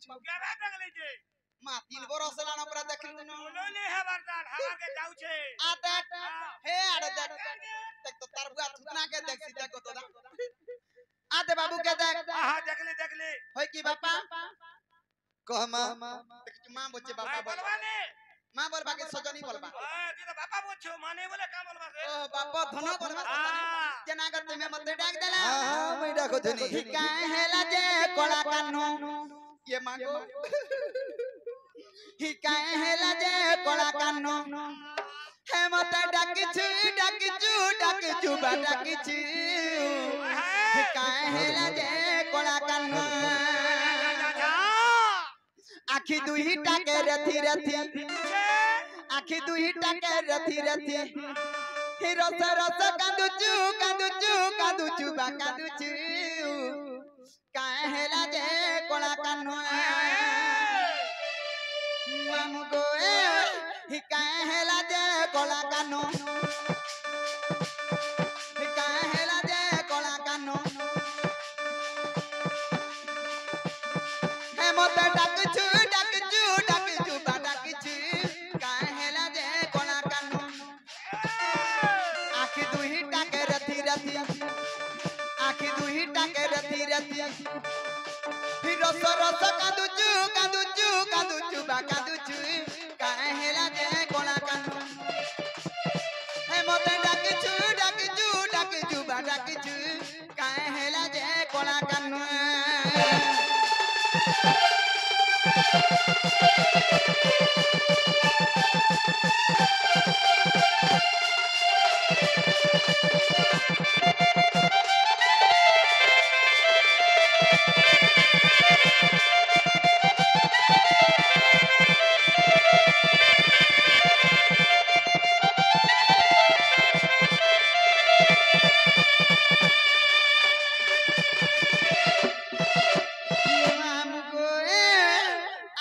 पाउछु क्या बात लगले जे मा 3 बरस लाना पूरा देखिन न बोलोले है बरदान हवा के जाऊ छे आते हे आरे देख तो तार बुआ थुतना के देख सीधा को तो आते बाबू के देख हां देख ले होय की बापा कह मां बच्चे बापा बोलवाले मां बोलबा के सजनी बोलबा जी तो बापा बोछो माने बोले का बोलबा रे ओ बापा धना बोलबा जना कर तुमे मते डाक देला हां मैं डाको धनी काहेला जे कोला कान्नो ये मांगो ही काहेला जे कोला कान्नो हे मते डाकिचू बा डाकिचू ही काहेला जे कोला कान्नो आखी दुहीटा के रथी आखी दुहीटा के रथी ही रस कांदुचू बा कांदुचू काहेला जे कोला कान्नो मामू गो ही काहेला जे कोला कान्नो ही काहेला जे कोला कान्नो हे मते डाकचू बा डाकचू काहेला जे कोला कान्नो आखी दुहीटा के रथी आखी दुहीटा के रथी फिर रस कांदुचू बा कांदुचू काहेला जे कोला कान्नो हे मते डाकचू बा डाकचू काहेला जे कोला कान्नो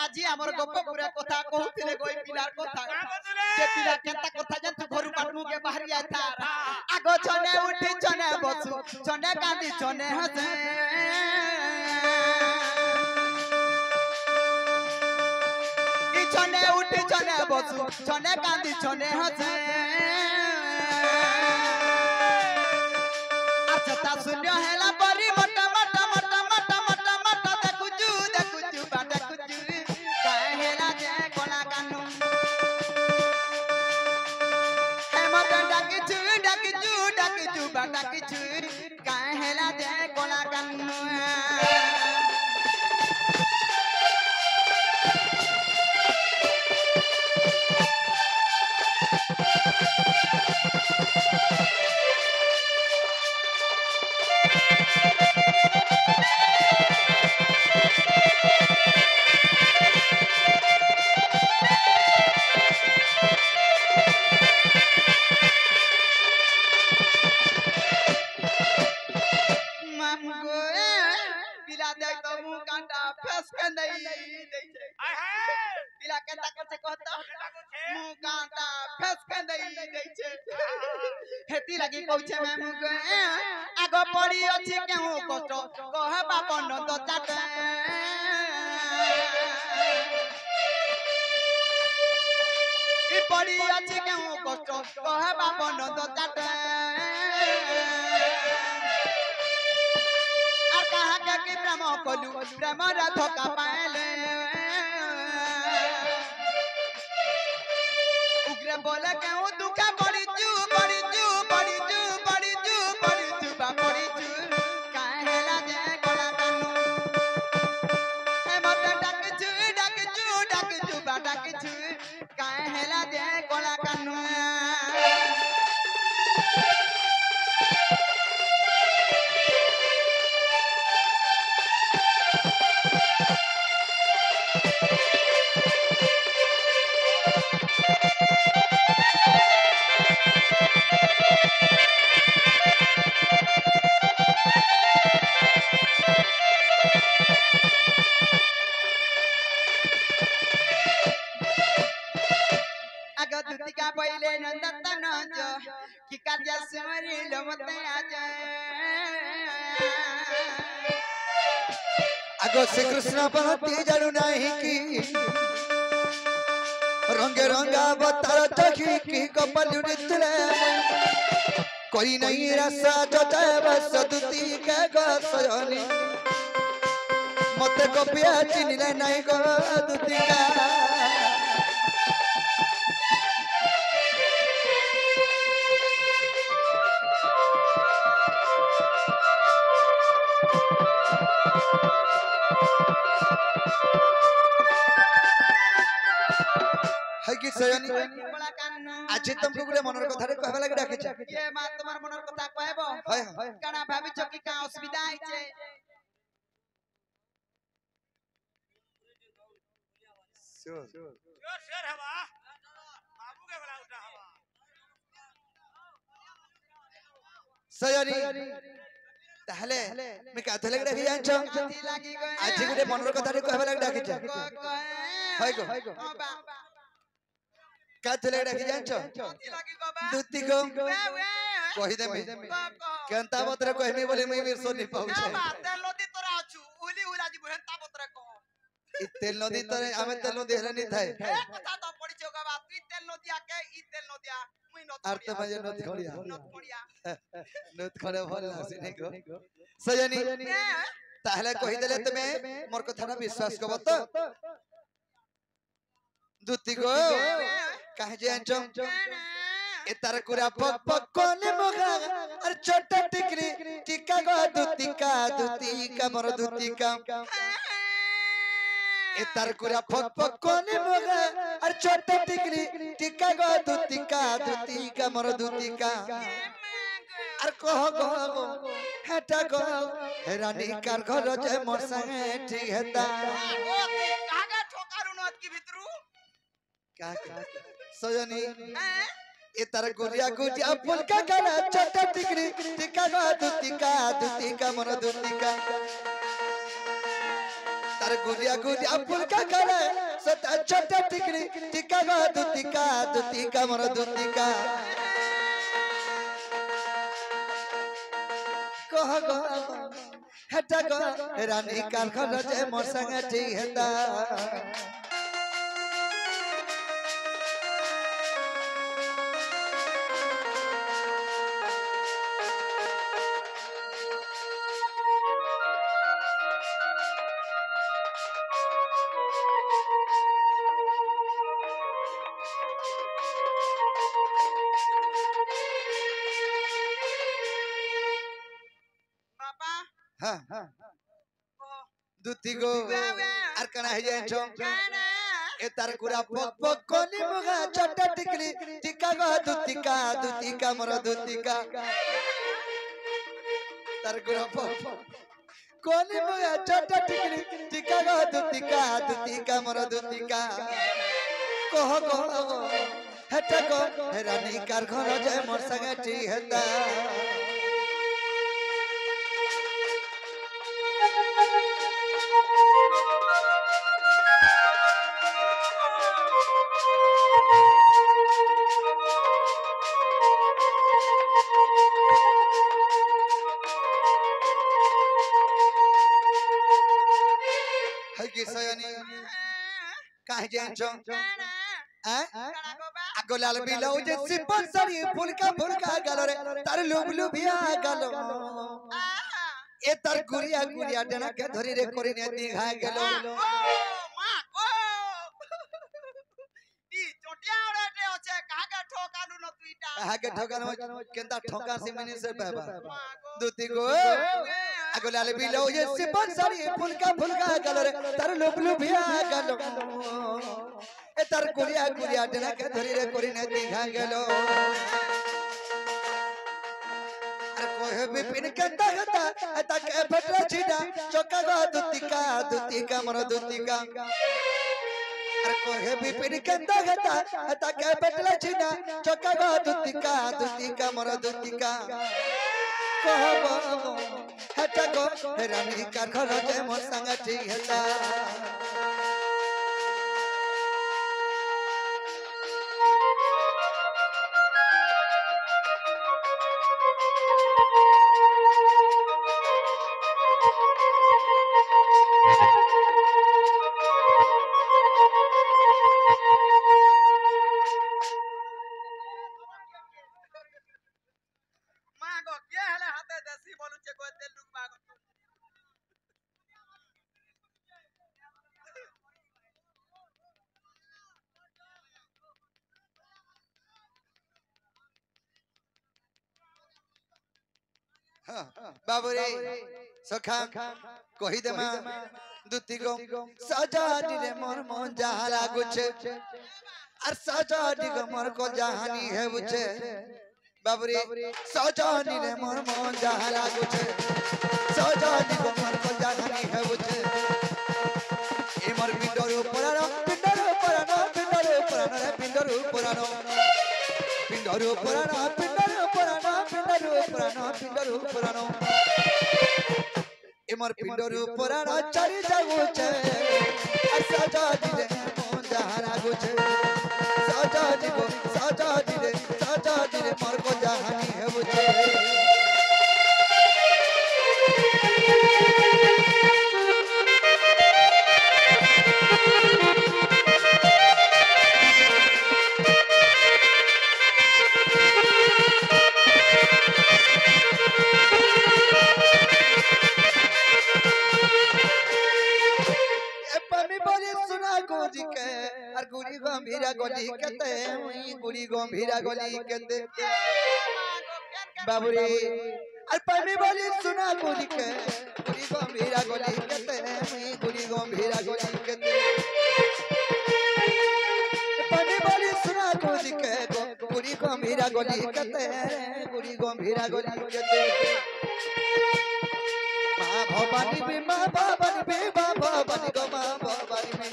আজি আমার গপ পুরা কথা কহুতিলে গই পিলার কথা সে পিলা কেনতা কথা জানতু ঘরু পাটমু কে বাহারি আইতা আগো ছনে উঠি ছনে বসু ছনে কাঁদি ছনে হসে ই ছনে উঠি ছনে বসু ছনে কাঁদি ছনে হসে আচ্ছা তা শূন্য হেলা পরি মোটা মোটা মোটা মোটা মোটা মোটা দেখুচু বা দেখুচু काहेला जे कोला कान्नो हे मते डाकिचू बा डाकिचू काहेला जे कोला कान्नो पिला देख तो मुंह कांटा फस के नहीं दे छे हाय हाय पिला केता करछे कहता मुंह कांटा फस के नहीं दे छे हेती लगी कहछे मैं मुंह आगो पड़ी अछि केहू कष्ट कहे बापन तो चाटे ई पड़ी अछि केहू कष्ट कहे बापन तो चाटे प्रेम कलु प्रेम धोखा पाएले उग्र बोले केहू दुखा पड़ीचू बा पड़ीचू काहेला जे कोला कान्नो हे मते डाकचू बा डाकचू काहेला जे कोला कान्नो दुतिका पहिले नंदतन जो कि कार्य सिमरी लमते आ जाए आगो श्री कृष्ण बनती जानू नहीं कि रंगे रंगा अवतार देखी कि कपल उड़ितले कोई नहीं रसा जताब सदुती के गसयनी मते कपिया चिनिले नहीं गो दुतिका है कि सयनी बड़ा कान आज तुमको गुडे मनर कथा रे कहबा लागि डाके छ ये मां तुम्हार मनर कथा कहबो हाय काना भाभी चकी का असुविधा आइছে शेर हवा बाबू के बड़ा उठा हवा सयनी ताहले मैं का थले डाके जानछ आती लागी गए आज गुडे मनर कथा रे कहबा लागि डाके छ हाय गो बा का थले डाके जानछ आती लागी गो बा दुती को वे कहि देमी को केनता बतरे कहमी बोले मैं वीर सोनी पाउ ए छ बा तेल नदी तोरा अछु उली उलाजी बहनता बतरे को इ तेल नदी तरे आमे तेल नदी हेले नि थाए ए कथा तो पड़ी छ गो बा तू तेल नदिया के ई तेल नदिया मुई नत अर्थ मजे नदी खड़िया नत पड़िया नद खड़े भल आसी को सजनी ताहले कहि देले तमे मोर कथा ना विश्वास करब तो दुती को काहे जानछ ए तार कुरा पक पक कोने मोगा अर छोटा टिकरी टिका गो दुतिका मोर दुतिका ए तार कुरा पक पक कोने मोगा अर छोटा टिकरी टिका गो दुतिका मोर दुतिका अर कह गो हेटा गो रानी कार घर जे मोर संगे ठीक हेता ओ कागे ठोकारू नत की भितरू का सजनी ए तार गुरिया गुजिया फूल का गाना छोटा टिकरी टिका गो दुतिका मोर दुतिका तार गुरिया गुजिया फूल का गाना सता छोटा टिकरी टिका गो दुतिका मोर दुतिका कह गो हेटा गो रानी कार घर जे मोर संगे ठीक हेता पापा हां ओ दुती गो आर कना है जानछो काना ए तार कुरा पक पक कोनी मुगा छोटा टिकली टिका गो दुतिका मोर दुतिका तार कुरा पक पक कोनी मुगा छोटा टिकली टिका गो दुतिका मोर दुतिका कह गो हेटा गो रानी कार घर जे मोर संगे ठी हेता है कि सयनी काहे जानछो आगो लाल बिलाउ जे सिपन सरी फुलका गालो रे तार लुबलुबिया गालो ए तार गुरिया डना के धरी रे करी ने दिघा गेलो मां को ई चोटिया ओडे होचे कागे ठोकालू न तुईटा आगे ठोकानो केंता ठोका से मैंने से बाबा दुती गो आगो लाल बिलाउ जे सिपन सरी फुलका गालो रे तार लुबलुबिया गालो ए तार गुरिया डना के धरी रे करी ने दिघा गेलो कोहे बिपिन के तगता एता के फटरा छिडा चोका गो दुतिका मोर दुतिका अरे कोहे बिपिन के तगता एता के फटरा छिडा चोका गो दुतिका मोर दुतिका कहबो हटा गो रानी का घर जे मोर संग ठीक हेता बाबू रे सखा कहि देमा दुती को सजानी रे मोर मन जहा लागुछे और सजानी को मोर को जहानी है बुझे बाबू रे सजानी रे मोर मन जहा लागुछे सजानी को मोर को जहानी है बुझे ए मोर पिंडर पुरानो पिंडर पुरानो पिंडर पुरानो रे पिंडर पुरानो पिंडर पुरानो पिंडर पुरानो पिंडर पुरानो पिंडर पुरानो एमर पिंडर पुरानो चली जागुछे सजा दिले मन जहाना गुछे सजा दिले मोर को जहानी है बुझे गुड़ी गंभीरा गली केते गुड़ी गंभीरा गली केते बाबूरी अर पमी बोली सुना गुड़ी के गुड़ी गंभीरा गली केते गुड़ी गंभीरा गली केते पमी बोली सुना गुड़ी के गुड़ी गंभीरा गली केते गुड़ी गंभीरा गली केते मां भवानी बे मां भवानी बे मां भवानी गो मां भवानी बे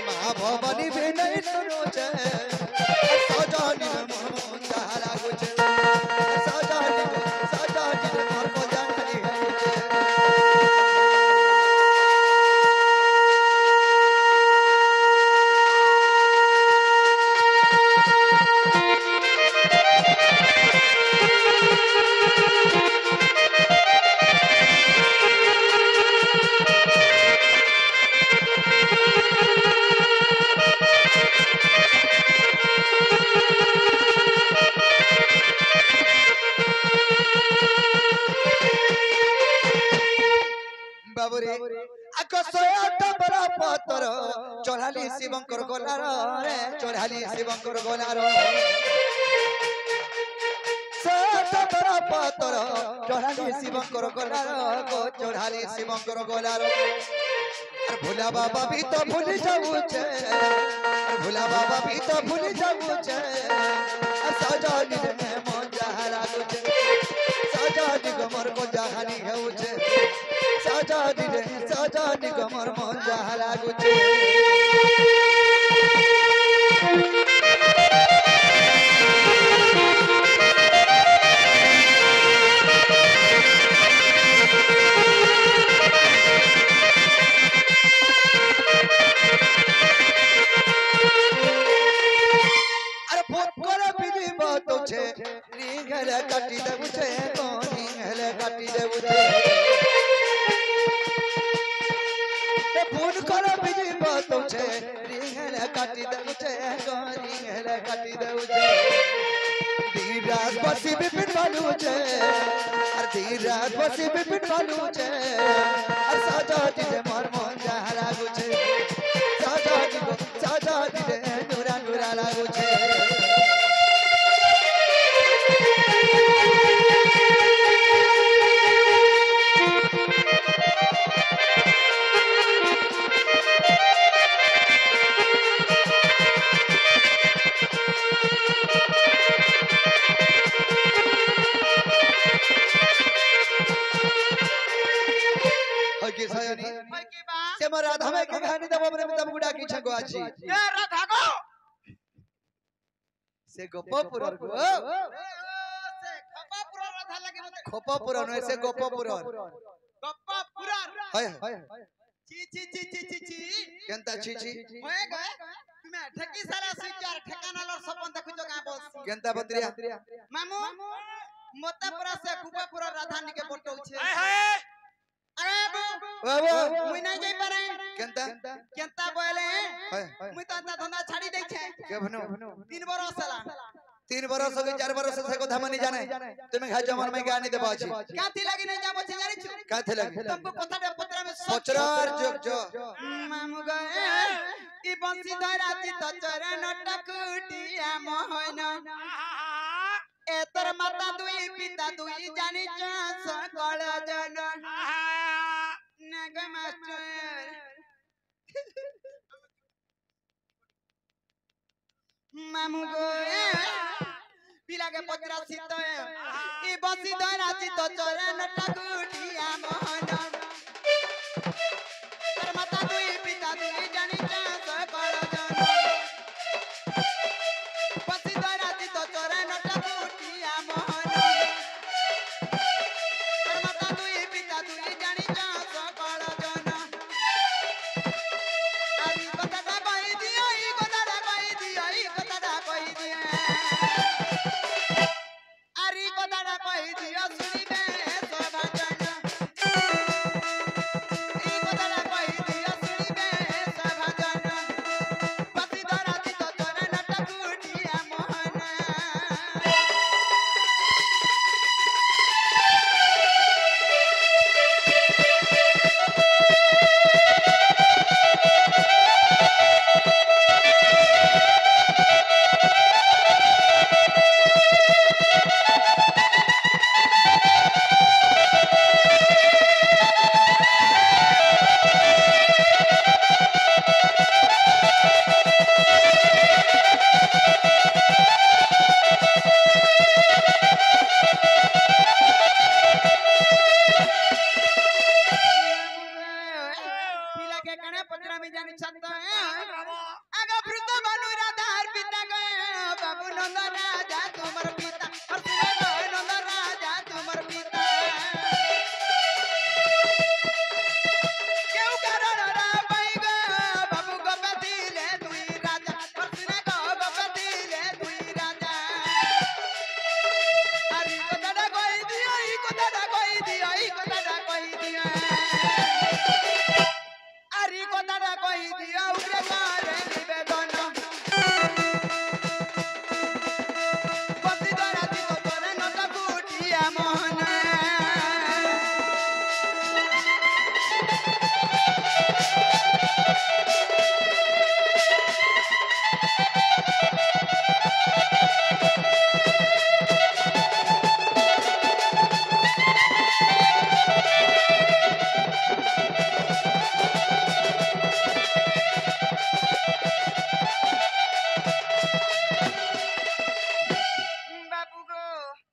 मां भवानी भी नहीं सुनो छे सजानी मोर जहारा गुछे सजानी मोर को जहानी है गुछे चढ़ाली शिवंकर गोलार रे चढ़ाली शिवंकर गोलार बड़ा पतर चढ़ाली शिवंकर गोलार गो चढ़ाली शिवंकर गोलार भोला बाबा भी तो भूल जाऊ छे भोला बाबा भी तो भूल जाऊ छे सजानी रे मन जहारा गुछे सजानी गमर को जहानी है उछे सजानी गमर मन जहारा गुछे रिंगले काटी दे बुझे रिंगले काटी दे बुझे ते फोन कर बिजी बात छे रिंगले काटी दे बुझे रिंगले काटी दे बुझे धीराज बसी बिपिन बालू छे अरे धीराज बसी बिपिन बालू छे अरे सजा दिले मोर मन जहारा गुछे सजा दिले नूरा नूरा लागू छे से मोर राधा में के कहानी दब हमरे तब गुडा की छगो आछि ए राधा गो से गोपपुर गो से खपापुर राधा लगे खपापुर न से गोपपुर गप्पापुर हाय ची ची ची ची ची ची केनता छी छी होए गए तुमे ठेकी सारा स्वीकार ठेकाना लर सपन देखु जो का बस केनता बत्रिया मामू मोतापुरा से कुपापुर राधा निके फोटो छे हाय हाय अरे बाबू मुई नहीं जाई पारे केनता बोले हाय मुई तो धंधा छाड़ी दे छे के भनो 3 बरस साला 3 बरस के 4 बरस से को धमनी जाने तुमे खा जमन में गानी देबा छी काथी लगी नहीं जाबो छे जानि छु काथे लगी तुमको कथा दे पत्रा में पचरार जो मामू गए ई बंसी धरा ती तो चरण टकुटिया मोहन ए तोर माता दुई पिता दुई जानी सकल जन नग मास्टर मामू गो पिला के पचरा सीत ई बसी धरा सीत चरण टकुटिया मोहन तोर माता दुई पिता दुई जानी सकल जन बसी धरा सीत चरण टकुटिया मोहन तोर माता दुई पिता दुई जानी सकल जन आरी कथाटा कहि दियो ई कथाटा कहि दियो ई कथाटा कहि दियो आरी कथाटा कहि दियो सुनिबे सभाजन ई कथाटा कहि दियो सुनिबे सभाजन पति धरा चित चरण टकुटिया मोहन पिला के कने पत्रा में जानी छत आगा भृत मनु राधार पिता गए बाबू नंद राजा तुमर पिता और सुनो नंद राजा तुमर पिता केउ कारण रा पाई गो बाबू गोपति ले दुई राजा और सुनो गोपति ले दुई राजा अरे कथाटा कहि दियो ई कथाटा कहि दियो ई कथाटा कहि दियो आरी कथाटा कहि दियो उग्र मारे निवेदन पति धरा चित चरण टकुटिया मोहन बाबू गो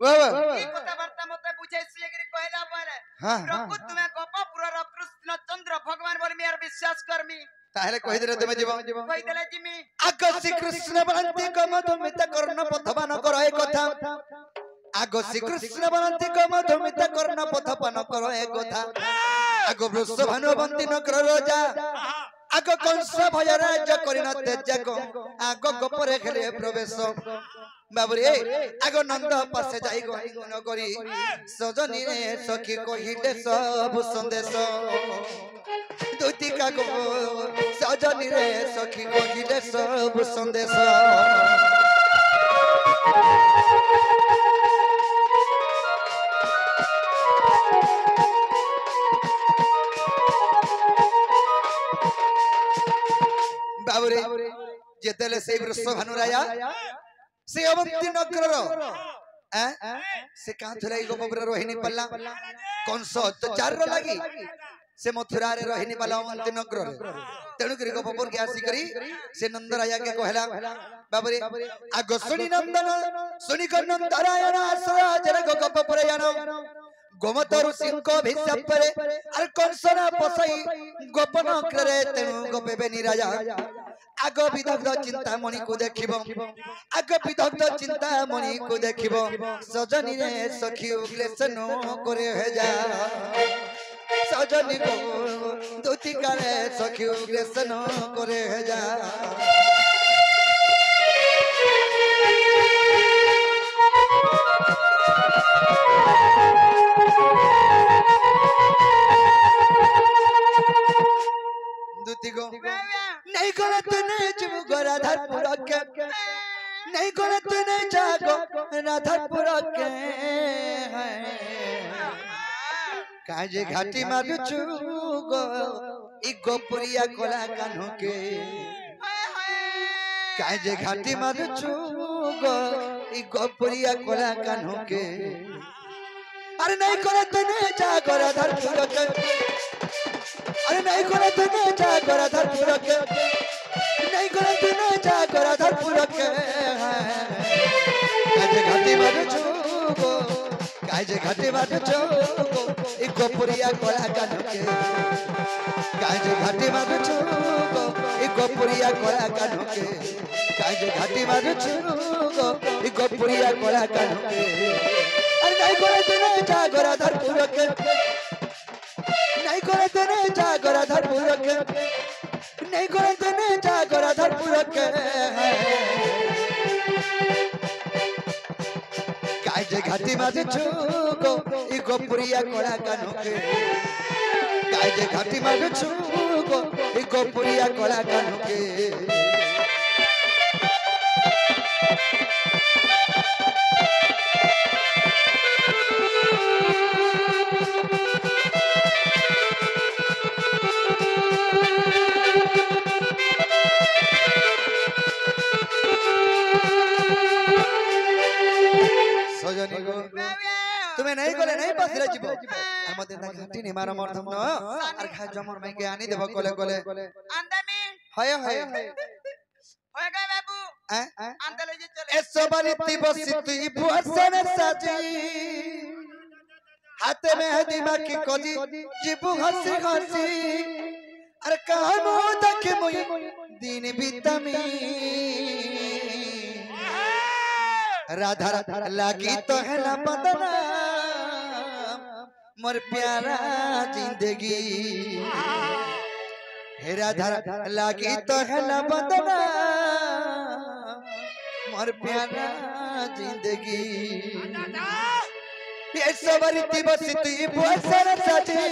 वाह ई कथाबार्ता मते बुझे सिएगिरी कहला पारे हां प्रभु तुम्हें गोपपुरर कृष्ण चंद्र भगवान बोल मेर विश्वास करमी ताहले कहि दे तुमे जीव कहि देले जिमी आग श्री कृष्ण बनंती कमधुमित कर्ण पथपान कर ए कथा आग श्री कृष्ण बनंती कमधुमित कर्ण पथपान कर ए कथा आग वृषभानु बंती नगर राजा आग कंस भय राज करिन तेजक आग गोपरे खेले प्रवेश बाबुरे आग नंद पासे जाई गण करी सजनी रे सखी कहिले सब संदेश दुतिका गो सजनी रे सखी कहिले सब संदेश बाबुरे जेतेले से वृषभानु राजा से अवंती नगर से कांथुराई गोपपुर रोहिणी पल्ला कंस अत्याचार लगी से मथुरा रे रोहिणी पल्ला अवंती नगर तेणु करी गोपपुर के आसी करी से नंद राजा के कहला बाबरे आगो सुनी नंदन सुनी कर नंदरायण आसराज रे गोपपुर जानो गोमतर सिंह को भिषप परे अर कंसना पसई गोपन करे तेणु गोपेबे निराजा आग विदग्ध चिंता मणि को देखिबो आग विदग्ध चिंता मणि को देखिबो सजनी रे सखी उग्लेशन करे हे जा सजनी को दुति करे सखी उग्लेशन करे हे जा दुति को नहीं गलत नहीं जीव राधापुर के नहीं गलत नहीं जागो राधापुर के काजे घाटी मारू चुगो ई गोपुरिया कोला कान्हो के काजे घाटी मारू चुगो गो ई गोपुरिया कोला कान्हो के अरे नहीं करे तने जा गराधर पुरक अरे नहीं करे तने जा गराधर पुरक नहीं करे तने जा गराधर पुरक काजे घाटी बाजू छुगो काजे घाटी बाजू छुगो ई गोपुरिया कोला कान्हो के काजे घाटी बाजू छुगो ई गोपुरिया कोला कान्हो के काजे घाटी बाजू छुगो ई गोपुरिया कोला कान्हो के अरे नहीं करे तने जा गराधर पुरक नहीं करे तने जा गराधर पुरक नहीं करे तने जा गराधर पुरक काजे घाटी माझे छुगो ई गोपुरिया कोला कान्हो के काजे घाटी माझे छुगो ई गोपुरिया कोला कान्हो के तुम्हें नहीं कोले नहीं बसरे जीवो আর মধ্যে না ঘাটি নি মারা মর্ধম ন আর খা জমর মাই কে আনি দেব কোলে কোলে আন্দামি হয় হয় হয়ে গয় বাবু আন্দা লই চলে এসো বালিতি বসিতি বুয়াসনে সাজি হাতে মেহেদি মাকি কজি জিবু হাসি হাসি আর কানো দেখে মই দিন বিতামি राधा लागी तो है ना बदना मोर प्यारा जिंदगी हे राधा लागी तो है ना बदना मोर प्यारा जिंदगी ये सवरती बसती बुआसर सजी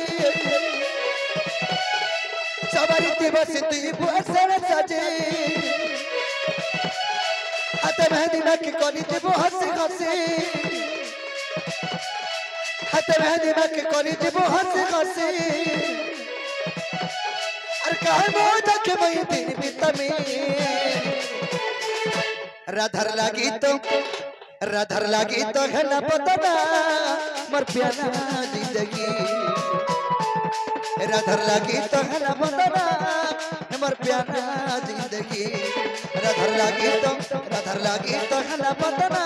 सवरती बसती बुआसर सजी हाथे मेहंदी माकी कोनी जीवो हंसी हंसी हाथे मेहंदी माकी कोनी जीवो हंसी हंसी अरे काहे मोह देखे मैं दिन बितमी राधर लागी तो है ना पतना मर प्यारा जिंदगी राधर लागी तो है ना पतना मर प्यारा जिंदगी राधर लागी तो है ना पतना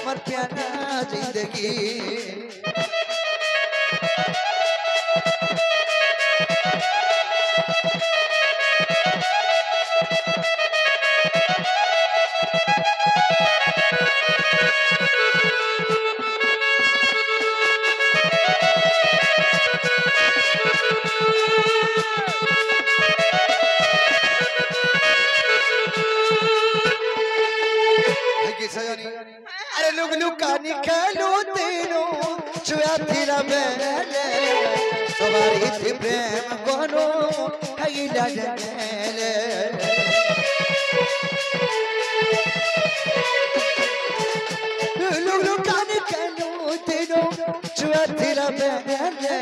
मर प्यारा जिंदगी अरे लुक लुकानी खेलू तीनों छुआ फिरा बेले सवारी थी प्रेम कोनो हईला जंगले लुक लुकानी खेलू तीनों छुआ फिरा बेले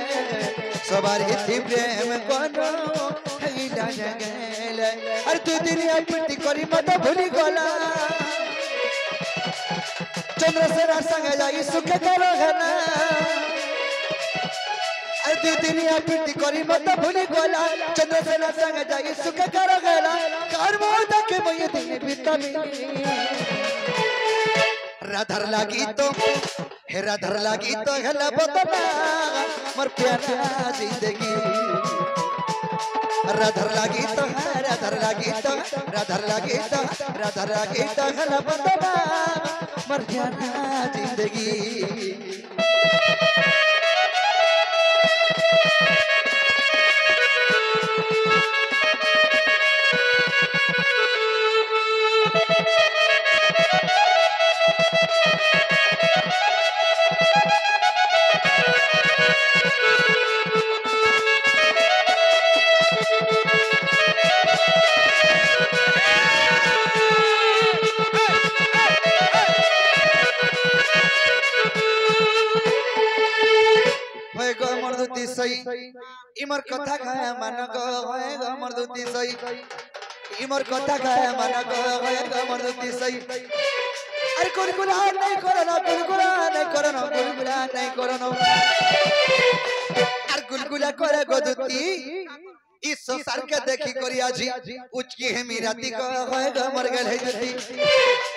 सवारी थी प्रेम कोनो हईला जंगले अरे तू दुनिया पिटी करी मत भूली गला चंद्रसेना संग जाई सुख करो घना अरे दुनिया पिटी करी मत भूली गला चंद्रसेना संग जाई सुख करो घना कर मोह के मैं दिन बितमी राधर लागी तो है ना बदना मर प्यारा जिंदगी राधर लागी तो है ना बदना मर प्यारा जिंदगी इमर कथा खाया मन गो होएगा मर्दुती सही इमर कथा खाया मन गो होएगा मर्दुती सही अरे गुलगुला नहीं करना गुलगुला नहीं करना गुलगुला नहीं करना अरे गुलगुला करे गोदुती इस संसार के देखी करी आजी उचकी है मीराती को होए ग मर गेल है जती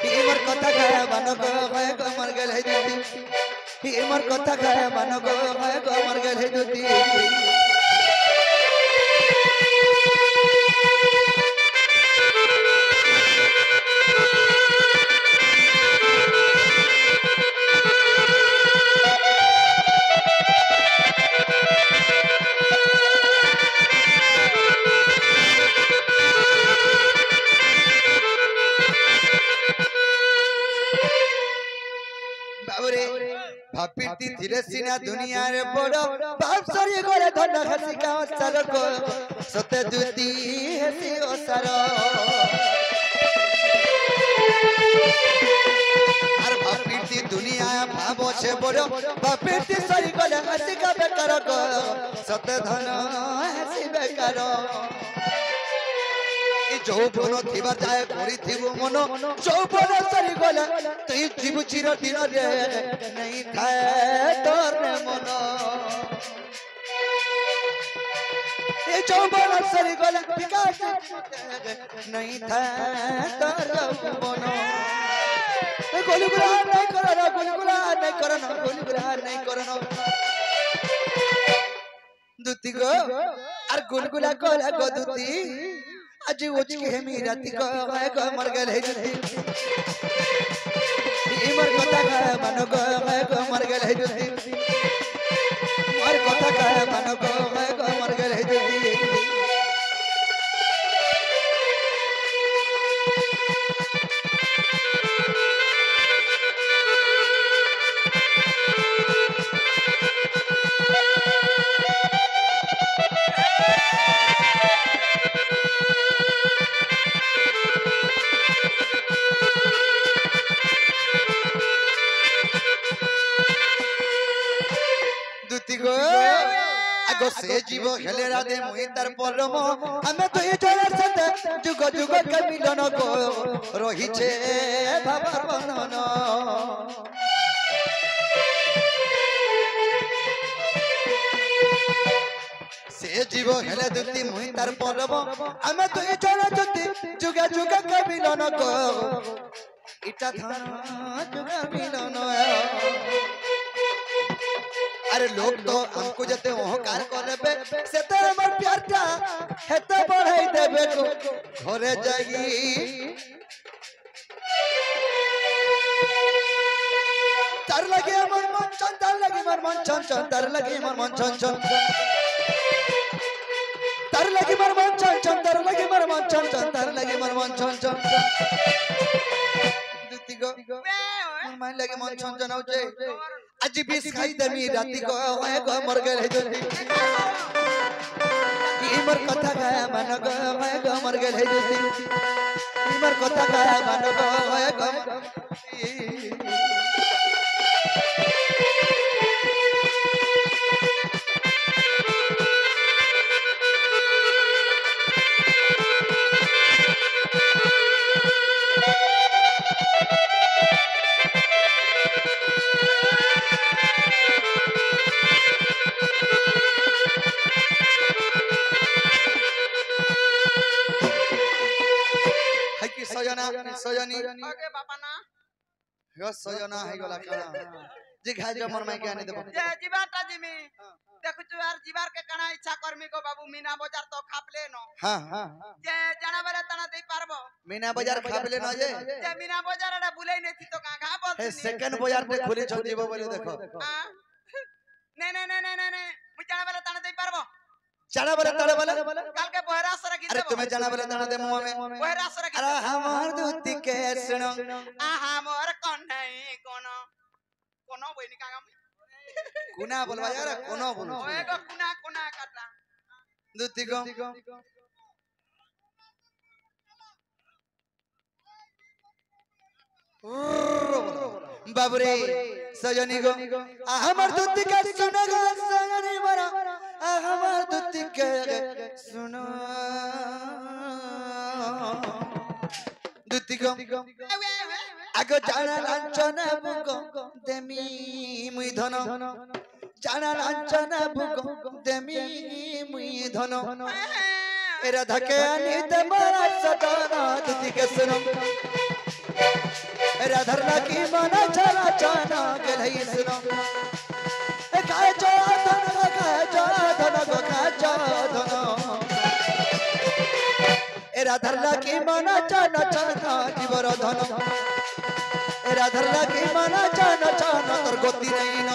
हिमर कथा खाया मानो को होए ग मर गेल है जती हिमर कथा खाया मानो को होए ग मर गेल है जती भापीती धीरे सिना दुनिया रे बड़ो बाप सरी गोरे धन हसी का सर को सते दुती हसी ओ सर अरे भापीती दुनिया भाबो छे बड़ो भापीती सरी गोरे हसी का बेकार को सते धन हसी बेकार যৌবন থিবার যায় করিথিব মন যৌবন সরি গলে তুই জীব চির দিন রে নাই থায় তোর মন এই যৌবন সরি গলে বিকাশ নাই থায় তোর মন গুলগুলা নাই করনা গুলগুলা নাই করনা গুলগুলা নাই করনা দুতি গো আর গুলগুলা কলা গো দুতি आज उचकी है मीराती को मैं को मर गए है जती इमर कथा का मानो को मैं को मर गए है जती और कथा का मानो को मैं को मर गए है जती आगो से जीव खेले राधे मुई तार परम हमें तो ये जरा सते जुग जुग के मिलन को रही छे बाबा बनन से जीव खेले दुती मुई तार परम हमें तो ये जरा सते जुग जुग के मिलन को इटा धन जुग मिलन अरे लोग तो हमको जते अहंकार करबे सेते हमर प्यारटा हेते बढ़ाई देबे को घरे जाई तार लगे हमर मन चन तार लगे हमर मन चन चन तार लगे हमर मन चन चन तार लगे हमर मन चन चन तार लगे हमर मन चन चन तार लगे हमर मन चन चन दुती गो मन लगे मन चन चन होजे आज बीस खाई दमी राती को मैं को मर गए है जती इमर कथा गाया मन को मैं को मर गए है जती इमर कथा गाया मन को मैं को सजनी ओके बापा ना यो सजना है गला काना जी खाइ जो मन में के आने देबो जे जीवाटा जिमी देखु छु यार जीवार के कणा इच्छा कर्मी को बाबू मीना बाजार तो खापले न हां जे जाना बेला तना देई पारबो मीना बाजार खापले न जे मीना बाजार रे बुलाई नै थी तो का घा बोल ए सेकंड बाजार पे खुली छ जीवो बोले देखो नहीं नहीं नहीं नहीं नहीं मु जाना बेला तना देई पारबो जाना बोले ताले बोले काल के बहरा सरा की अरे तुम्हें जाना बोले ताना दे मुंह में बहरा सरा की अरे हमार दूती के सुनो आहा मोर कोन नहीं कोनो कोनो बहिनी का कुना बोलवा यार कोनो बोलो ओए गो कुना कुना काटा दूती को बाबरे सजनी गो हमार दूती के सुनो गो सजनी मरा हमार दूती के सुनो दूती को आगो जाना लांचन बुक देमी मुई धन जाना लांचन बुक देमी मुई धन ए राधा के अनित मारा सदाना दुति के सुनो ए राधा की मना चरा चाना गलई सुनो ए काय जो धन ए राधा की मना चाना चाना जीवर धन ए राधा की मना चाना चाना तोर गति नहीं न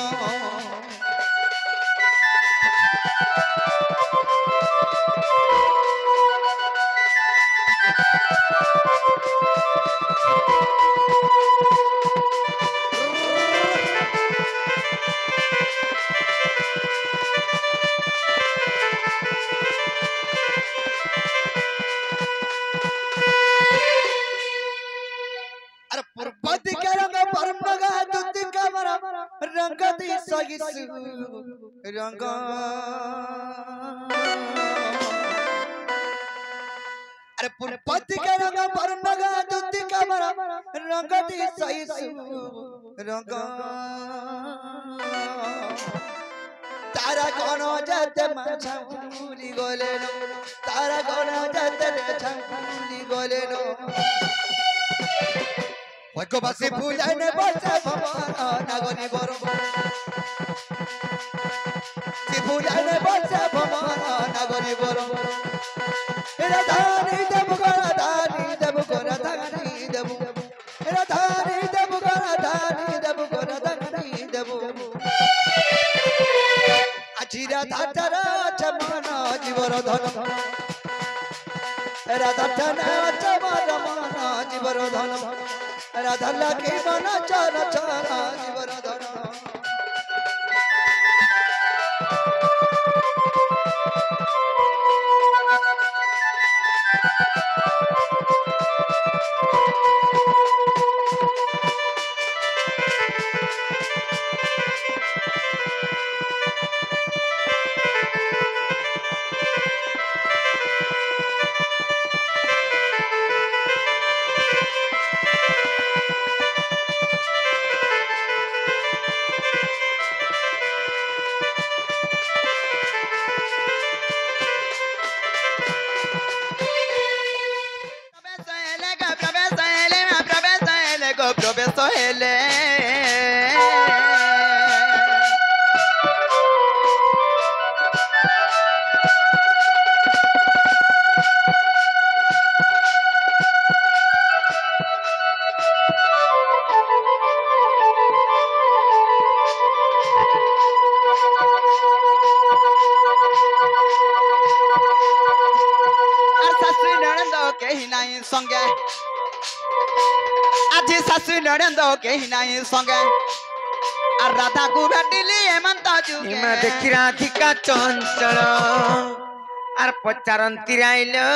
रंग अरे पुरपति के रंग पर नगा दुति कमरा रंग दी सही रंग तारा कोन जाते माछुली गोले नो तारा कोन जाते छुली गोले नो वको बसे फूलाने बसे भवाना नागनी बरो फूलाने बसे भवाना नागनी बरो राधानी देव राधानी देव राधानी देव राधानी देव राधानी देव राधानी देव আজি রাধা তারা চমনা জীবর ধন রাধা তারা চমনা মনা জীবর ধন রাধা লাগে মনা চরা চরা জীবর ধন संगे आज सासु नरेंद के नहीं संगे और राधा को भेटिली हेमंत जुगे इमा देखि राधिका चंचल आर पचारंती राइलो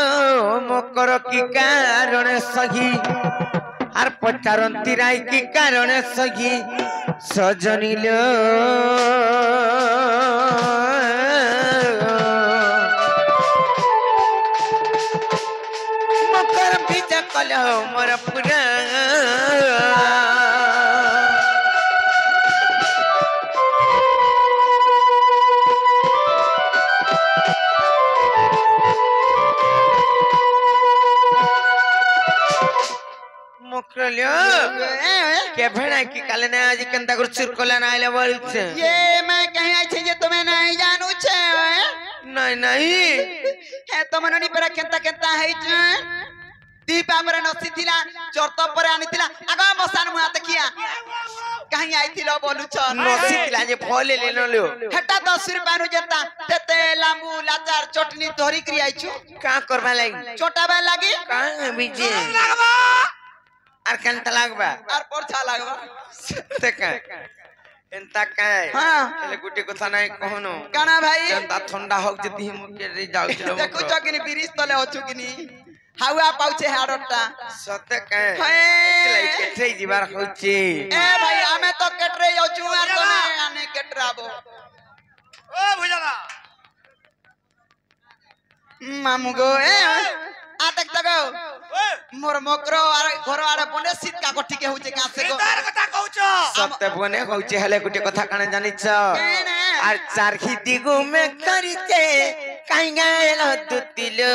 मोकर की कारण सही आर पचारंती राई की कारण सही सजनिलो मोकर बीज कलो मोर पुरा के भेड़ा की काले ने आज कंता कर चिरकोला ना आइले बोलछे ये मैं कहीं आई छे जे तुम्हें नहीं जानू छे नहीं नहीं है तो मननी पर केंता केंता है छे दीपा पर नसी थिला चरत पर आनी थिला आगा मसान मुआ तकिया कहीं आई थिलो बोलु छ नसी थिला जे फले ले न लो हटा 10 रुपया नु जता तेते लामू लाचार चटनी धरी करी आई छु का करबा लागी छोटाबा लागी का बिजे लागबा आर केंता लागबा आर परछा लागबा ते का एंता काय हां एले गुटी कथा नाही कहनो काना भाई एंता ठंडा होक जति मुके रे जाउ छलो देखु छ किनी ब्रिज तले अछु किनी हावा पाउछे हाडटा सते काय हे लाई केठे जीवार होची ए भाई हमें तो केटरे अछु आर तने आने केटराबो ओ भुजला मामू गो ए आ देख तगो मोर मकरो आर घर आड़े बने शीत का कोठी के होचे का से को तार कथा कहउछ सत्य बने होचे हले गुटे कथा काने जानिछ आर चारखी दिगु में करिते काई गायलो दुतिलो